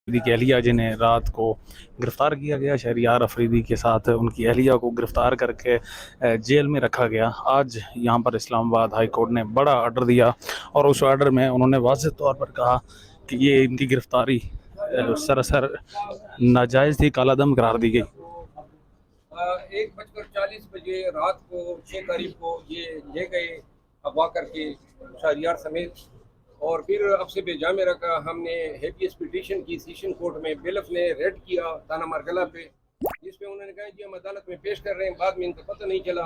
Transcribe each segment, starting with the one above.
کی اہلیہ جنہیں رات کو گرفتار کیا گیا، شہریار افریدی کے ساتھ ان کی اہلیہ کو گرفتار کر کے جیل میں رکھا گیا۔ آج یہاں پر اسلام آباد ہائی کورٹ نے بڑا آرڈر دیا اور اس آرڈر میں انہوں نے واضح طور پر کہا کہ یہ ان کی گرفتاری سراسر ناجائز تھی، کالا دم قرار دی گئی۔ 1:40 رات کو 6 تاریخ کو یہ لے گئے اغوا کر کے شہریار سمیت، اور پھر اب سے بے جامع رکھا۔ ہم نے ہیبیس پٹیشن کی سیشن کورٹ میں، بیلف نے ریڈ کیا تانا مارکلا پہ، جس میں انہوں نے کہا جی ہم عدالت میں پیش کر رہے ہیں، بعد میں ان کا پتہ نہیں چلا۔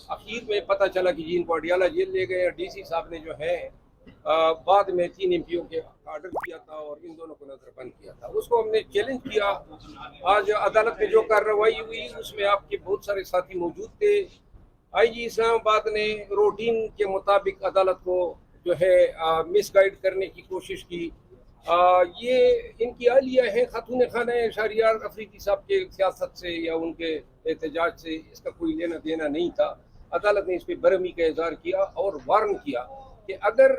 اخیر میں پتہ چلا کہ جی ان کو اڈیالہ جیل لے گئے، اور ڈی سی صاحب نے جو ہے بعد میں 3 ایم پیوں کے آرڈر کیا تھا اور ان دونوں کو نظر بند کیا تھا۔ اس کو ہم نے چیلنج کیا۔ آج عدالت میں جو کارروائی ہوئی اس میں آپ کے بہت سارے ساتھی موجود تھے۔ آئی جی اسلام آباد نے روٹین کے مطابق عدالت کو جو ہے مس گائیڈ کرنے کی کوشش کی۔ یہ ان کی اہلیہ ہیں، خاتون خانہ شہریار افریدی صاحب کے سیاست سے یا ان کے احتجاج سے اس کا کوئی لینا دینا نہیں تھا۔ عدالت نے اس پہ برہمی کا اظہار کیا اور وارن کیا کہ اگر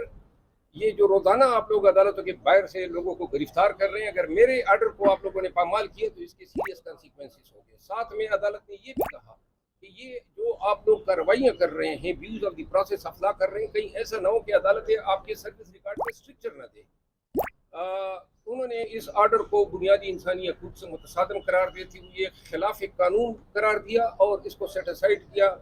یہ جو روزانہ آپ لوگ عدالتوں کے باہر سے لوگوں کو گرفتار کر رہے ہیں، اگر میرے آرڈر کو آپ لوگوں نے پامال کیا تو اس کے سیریس کانسیکوینسز ہوں گے۔ ساتھ میں عدالت نے یہ بھی کہا کہ یہ جو آپ لوگ کارروائیاں کر رہے ہیں، views of the process apply کر رہے ہیں، کہیں ایسا نہ ہو کہ عدالتیں آپ کے سروس ریکارڈ میں اسٹرکچر نہ دیں۔ انہوں نے اس آرڈر کو بنیادی انسانی حقوق سے متصادم قرار دیتے ہوئے خلاف قانون قرار دیا اور اس کو سیٹ اسائڈ کیا۔